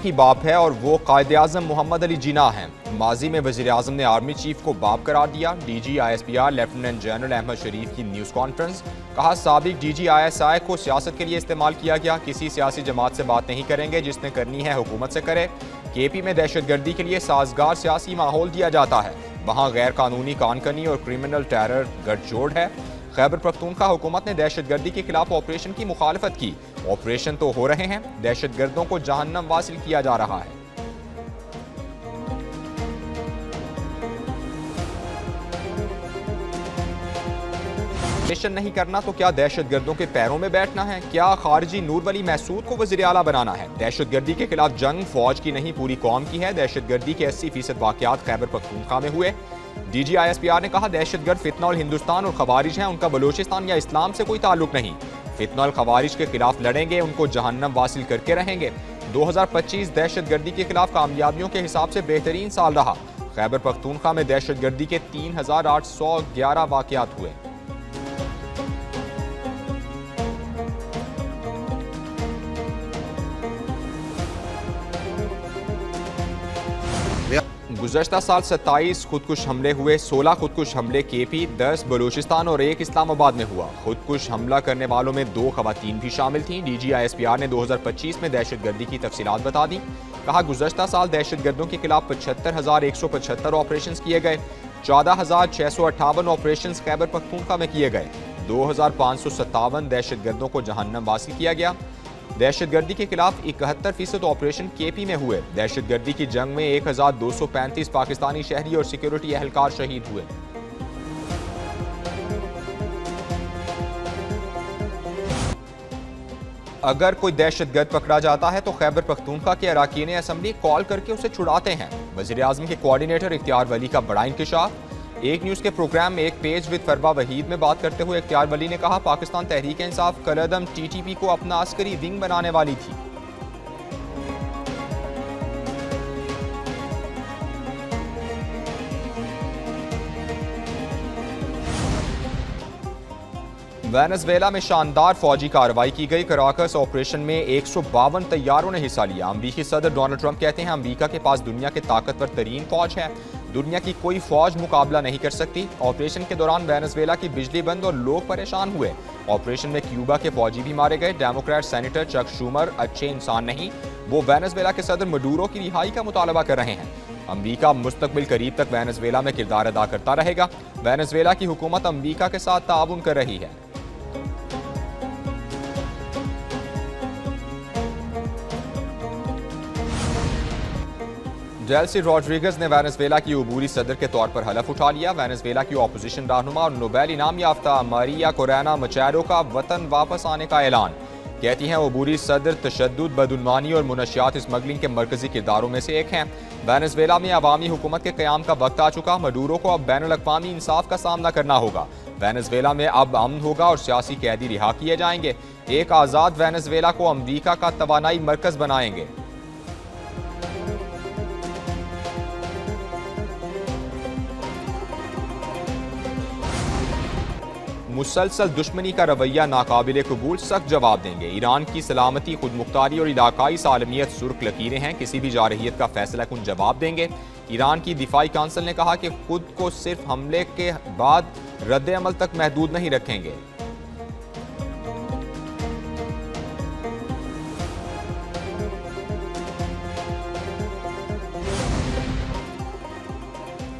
ही बाप है और वो कायद-ए-आज़म मोहम्मद अली जिन्ना हैं। माजी में वज़ीर-ए-आज़म ने आर्मी चीफ को बाप करार दिया। DG ISPR lieutenant general Ahmad Sharif की न्यूज़ कॉन्फ्रेंस। कहा, साबिक DG ISI को सियासत के लिए इस्तेमाल किया गया। किसी सियासी जमात से बात नहीं करेंगे, जिसने करनी है हुकूमत से करे। KP में दहशतगर्दी के लिए साजगार सियासी माहौल दिया जाता है। वहाँ गैर कानूनी कानकनी और क्रिमिनल टेरर गठजोड़ है। खैबर पख्तूनख्वा हुकूमत ने दहशतगर्दी के खिलाफ ऑपरेशन की मुखालफत की। ऑपरेशन तो हो रहे हैं, दहशतगर्दों को जहन्नम वासिल किया जा रहा है। ऑपरेशन नहीं करना तो क्या दहशतगर्दों के पैरों में बैठना है? क्या खारजी नूर वली महसूद को वज़ीर आला बनाना है? दहशतगर्दी के खिलाफ जंग फौज की नहीं पूरी कौम की है। दहशतगर्दी के 80% वाक़यात खैबर पख्तूनख्वा में हुए। DG ISPR ने कहा, दहशतगर्द फितना और हिंदुस्तान और खवारिज हैं, उनका बलोचिस्तान या इस्लाम से कोई ताल्लुक नहीं। फितना और खवारिज के खिलाफ लड़ेंगे, उनको जहन्नम वासिल करके रहेंगे। 2025 दहशतगर्दी के खिलाफ कामयाबियों के हिसाब से बेहतरीन साल रहा। खैबर पख्तूनख्वा में दहशतगर्दी के 3811 वाक़यात हुए। गुज़श्ता साल 27 खुदकुश हमले हुए। 16 खुदकुश हमले KP, 10 बलूचिस्तान और 1 इस्लामाबाद में हुआ। खुदकुश हमला करने वालों में 2 खवातीन भी शामिल थीं। DG ISPR ने 2025 में दहशतगर्दी की तफसीलात बता दी। कहा, गुज़श्ता साल दहशतगर्दों के खिलाफ 75,175 ऑपरेशन किए गए। 14,658 ऑपरेशन खैबर पख्तूनख्वा में किए गए। 2,557 दहशतगर्दों को जहन्नम वासिल किया गया। दहशतगर्दी के खिलाफ 71% ऑपरेशन KP में हुए। दहशतगर्दी की जंग में 1,235 पाकिस्तानी शहरी और सिक्योरिटी एहलकार शहीद हुए। अगर कोई दहशतगर्द पकड़ा जाता है तो खैबर पख्तूनख्वा के अरकान असम्बली कॉल करके उसे छुड़ाते हैं। वज़ीर-ए-आज़म के कोऑर्डिनेटर इख्तियार वली का बड़ा इंकशाफ। एक न्यूज़ के प्रोग्राम में एक पेज विद फरवा वहीद में बात करते हुए इख्तियार वली ने कहा, पाकिस्तान तहरीक इंसाफ कलअदम TTP को अपना अस्करी विंग बनाने वाली थी। वेनेज़ुएला में शानदार फौजी कार्रवाई की गई। कराकस ऑपरेशन में 152 तैयारों ने हिस्सा लिया। अमरीकी सदर डोनाल्ड ट्रंप कहते हैं, अमरीका के पास दुनिया के ताकतवर तरीन फौज है। दुनिया की कोई फौज मुकाबला नहीं कर सकती। ऑपरेशन के दौरान वेनेज़ुएला की बिजली बंद और लोग परेशान हुए। ऑपरेशन में क्यूबा के फौजी भी मारे गए। डेमोक्रेट सेनेटर चक शूमर अच्छे इंसान नहीं, वो वेनेज़ुएला के सदर मडूरो की रिहाई का मुतालबा कर रहे हैं। अमरीका मुस्तकबिल करीब तक वेनेज़ुएला में किरदार अदा करता रहेगा। वेनेज़ुएला की हुकूमत अमरीका के साथ ताउन कर रही है। डेल्सी रॉड्रिगज़ ने वेनेज़ुएला की अबूरी सदर के तौर पर हलफ उठा लिया। वेनेज़ुएला की अपोजिशन रहनुमा और नोबेल इनाम याफ्ता मारिया कोरेना मचेरो का वतन वापस आने का ऐलान। कहती हैं, अबूरी सदर तशद्दुद, बदउनवानी और मुनशियात स्मगलिंग के मरकजी किरदारों में से एक हैं। वेनेज़ुएला में अवामी हुकूमत के क़याम का वक्त आ चुका। मडूरो को अब बैनुल-अक़वामी इंसाफ का सामना करना होगा। वेनेज़ुएला में अब अमन होगा और सियासी कैदी रिहा किए जाएंगे। एक आज़ाद वेनेज़ुएला को अमरीका का तवानाई मरकज़ बनाएंगे। मुसलसल दुश्मनी का रवैया नाकाबिले कबूल, सख्त जवाब देंगे। ईरान की सलामती, खुद मुख्तारी और इलाकाई सालमियत सुर्ख लकीरें हैं, किसी भी जारहियत का फैसला कुन जवाब देंगे। ईरान की दिफाई काउंसिल ने कहा कि खुद को सिर्फ हमले के बाद रद्द अमल तक महदूद नहीं रखेंगे।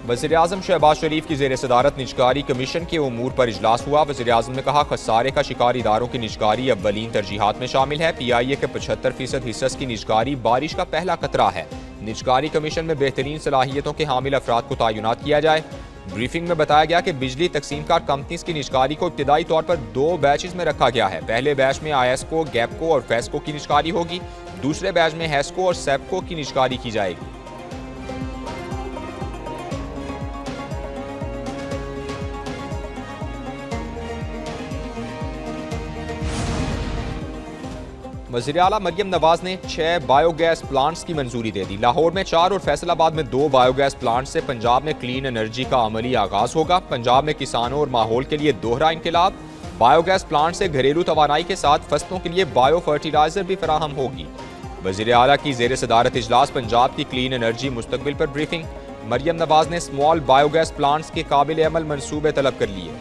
वज़ीर-ए-आज़म शहबाज शरीफ की ज़ेर सदारत निजकारी कमीशन के उमूर पर इजलास हुआ। वज़ीर-ए-आज़म ने कहा, खसारे का शिकार इदारों की निजकारी अव्वलीन तरजीहात में शामिल है। PIA के 75% हिस्स की निजकारी बारिश का पहला खतरा है। निजकारी कमीशन में बेहतरीन सलाहियतों के हामिल अफराद को तैनात किया जाए। ब्रीफिंग में बताया गया कि बिजली तकसीमकार कंपनीज की निजकारी को इब्तिदाई तौर पर 2 बैचेज में रखा गया है। पहले बैच में ISCO, गैपको और फेस्को की निजकारी होगी। दूसरे बैच में हेस्को और सेप्को की निजकारी की जाएगी। वज़ीर आला मरियम नवाज ने 6 बायोगैस प्लांट्स की मंजूरी दे दी। लाहौर में 4 और फैसलाबाद में 2 बायोगैस प्लांट से पंजाब में क्लीन एनर्जी का अमली आगाज होगा। पंजाब में किसानों और माहौल के लिए दोहरा इनकलाब। बायोगैस प्लांट से घरेलू तवानाई के साथ फसलों के लिए बायो फर्टिलाइजर भी फराहम होगी। वज़ीर आला की ज़ेर सदारत इजलास पंजाब की क्लीन एनर्जी मुस्तकबिल पर ब्रीफिंग। मरियम नवाज ने स्मॉल बायोगैस प्लांट्स के काबिल अमल मंसूबे तलब कर लिए।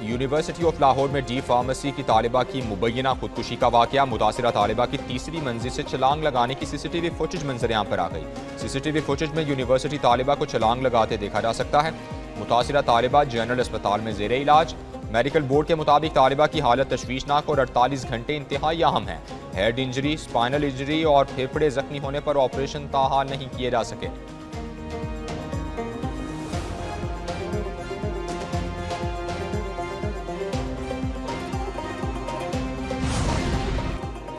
यूनिवर्सिटी ऑफ लाहौर में डी फार्मेसी की तालिबा की मुबैना खुदकुशी का वाकया। मुतासिरा तालिबा की तीसरी मंजिल से छलांग लगाने की सीसीटीवी फुटेज मंजर-ए-आम पर आ गई। सीसीटीवी फुटेज में यूनिवर्सिटी तालिबा को छलांग लगाते देखा जा सकता है। मुतासिरा तालिबा जनरल अस्पताल में जेर इलाज। मेडिकल बोर्ड के मुताबिक तालिबा की हालत तशवीशनाक और 48 घंटे इंतहाई अहम है। हेड इंजरी, स्पाइनल इंजरी और फेफड़े जख्मी होने पर ऑपरेशन ताहाल नहीं किए जा सके।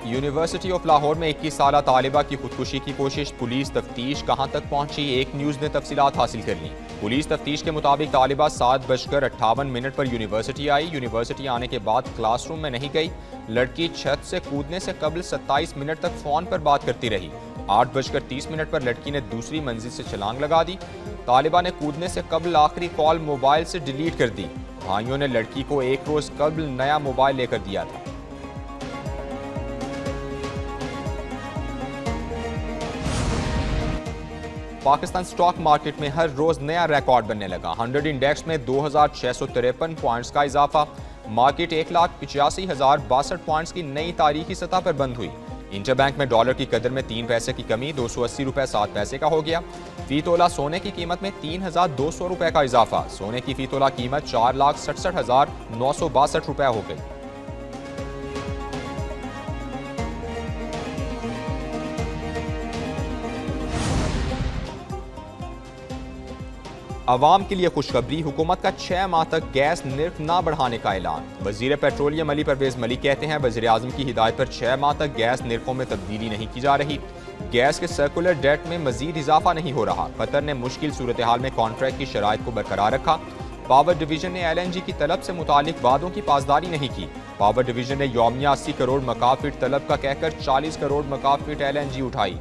यूनिवर्सिटी ऑफ लाहौर में 21 साला तालिबा की खुदकुशी की कोशिश। पुलिस तफ्तीश कहां तक पहुंची, एक न्यूज़ ने तफसीलात हासिल कर ली। पुलिस तफ्तीश के मुताबिक तालिबा 7:58 पर यूनिवर्सिटी आई। यूनिवर्सिटी आने के बाद क्लासरूम में नहीं गई। लड़की छत से कूदने से कबल 27 मिनट तक फ़ोन पर बात करती रही। 8:30 पर लड़की ने दूसरी मंजिल से छलांग लगा दी। तालिबा ने कूदने से कबल आखिरी कॉल मोबाइल से डिलीट कर दी। भाइयों ने लड़की को एक रोज़ कबल नया मोबाइल लेकर दिया था। पाकिस्तान स्टॉक मार्केट में हर रोज नया रिकॉर्ड बनने लगा। 100 इंडेक्स में 2653 पॉइंट्स का इजाफा। मार्केट 1,85,062 पॉइंट्स की नई तारीखी सतह पर बंद हुई। इंटरबैंक में डॉलर की कदर में 3 पैसे की कमी, 280 रुपए 7 पैसे का हो गया। फी तोला सोने की कीमत में 3,200 रुपए का इजाफा। सोने की फी तोला कीमत 4,67,962 रुपए हो गई। अवाम के लिए खुशखबरी, हुकूमत का 6 माह तक गैस निर्ख न बढ़ाने का ऐलान। वजीर पेट्रोलियम अली परवेज मलिक कहते हैं वजीर आजम की हिदायत पर 6 माह तक गैस निर्खों में तब्दीली नहीं की जा रही। गैस के सर्कुलर डेट में मजीद इजाफा नहीं हो रहा। कतर ने मुश्किल सूरत हाल में कॉन्ट्रैक्ट की शराइत को बरकरार रखा। पावर डिवीजन ने LNG की तलब से मुतालिक वादों की पासदारी नहीं की। पावर डिवीजन ने यौमिया 80 करोड़ मकाफिट तलब का कहकर 40 करोड़ मकाफिट LNG उठाई।